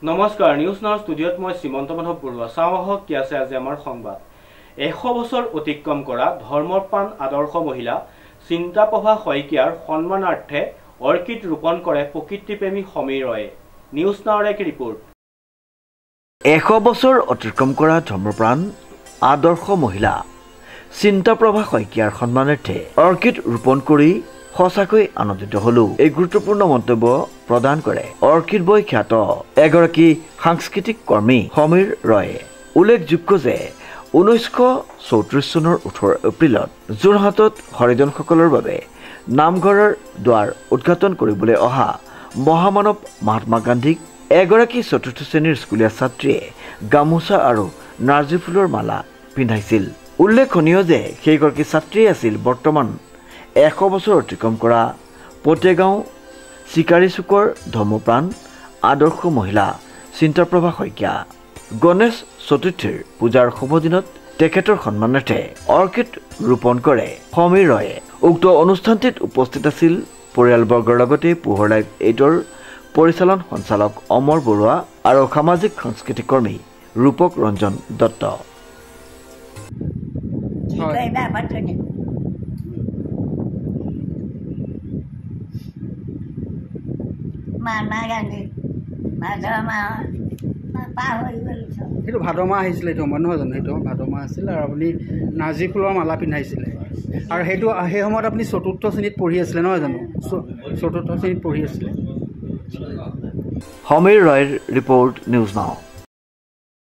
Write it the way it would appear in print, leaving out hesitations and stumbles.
নমস্কাৰ news now ষ্টুডিঅ'ত মই শ্ৰীমন্ত মাধৱ বৰুৱা চাওঁহক কি আছে আজি আমাৰ সংবাদ 100 বছৰ অতিক্ৰম কৰা ধৰ্মপ্ৰাণ আদৰ্শ মহিলা চিন্তাপ্ৰভা শইকীয়াৰ সন্মানাৰ্থে অৰ্কিড ৰোপণ কৰে প্ৰকৃতিপ্ৰেমী সমীৰ ৰয়ে নিউজ নাওৰ এক ৰিপৰ্ট 100 বছৰ অতিক্ৰম কৰা ধৰ্মপ্ৰাণ আদৰ্শ মহিলা চিন্তাপ্ৰভা শইকীয়াৰ সন্মানাৰ্থে অৰ্কিড ৰোপণ কৰি সঁচাকৈ আনন্দিত হলো এই গুৰুত্বপূৰ্ণ মন্তব্য প্ৰদান কৰে অৰ্কিড বয় খ্যাত এগৰাকী সাংস্কৃতিক কৰ্মী সমীৰ ৰয়ে উল্লেখযোগ্য যে 1934 চনৰ 18 এপ্ৰিলত যোৰহাটত হৰিজনসকলৰ বাবে নামঘৰৰ দুৱাৰ উদ্ঘাটন কৰিবলৈ অহা মহামানৱ মহাত্মা গান্ধীক এগৰাকী চতুৰ্থ শ্ৰেণীৰ স্কুলীয়া ছাত্ৰীয়ে গামোচা আৰু নাৰ্জী ফুলৰ মালা পিন্ধাইছিল উল্লেখনীয় যে সেইগৰাকী ছাত্ৰী আছিল বৰ্তমান 100 বছৰ অতিক্ৰম কৰা পটেগাঁও চিকাৰী চুকৰ ধৰ্মপ্ৰাণ আদৰ্শ মহিলা চিন্তাপ্ৰভা শইকীয়া গণেশ চতুৰ্থীৰ পূজাৰ শুভ দিনত তেখেতৰ সন্মানাৰ্থে অৰ্কিড ৰোপণ কৰে সমীৰ ৰয়ে উক্ত অনুষ্ঠানটিত উপস্থিত আছিল পৰিয়ালবৰ্গৰ লগতে পোহৰ লাইভ 8ৰ পৰিচালন সঞ্চালক অমৰ বৰুৱা আৰু সামাজিক সাংস্কৃতিক কৰ্মী ৰূপক ৰঞ্জন দত্ত সেইটো ভাদ মাহ আহিছিলে এইটো সময় নহয় জানো সেইটো ভাদ মাহ আছিল আৰু আপুনি নাৰ্জী ফুলৰ মালা পিন্ধাইছিলে আৰু সেইটো সেই সময়ত আপুনি চতুৰ্থ শ্ৰেণীত পঢ়ি আছিলে নহয় জানো চতুৰ্থ শ্ৰেণীত পঢ়ি আছিলে সমীৰ ৰয়ৰ ৰিপৰ্ট নিউজ নাও।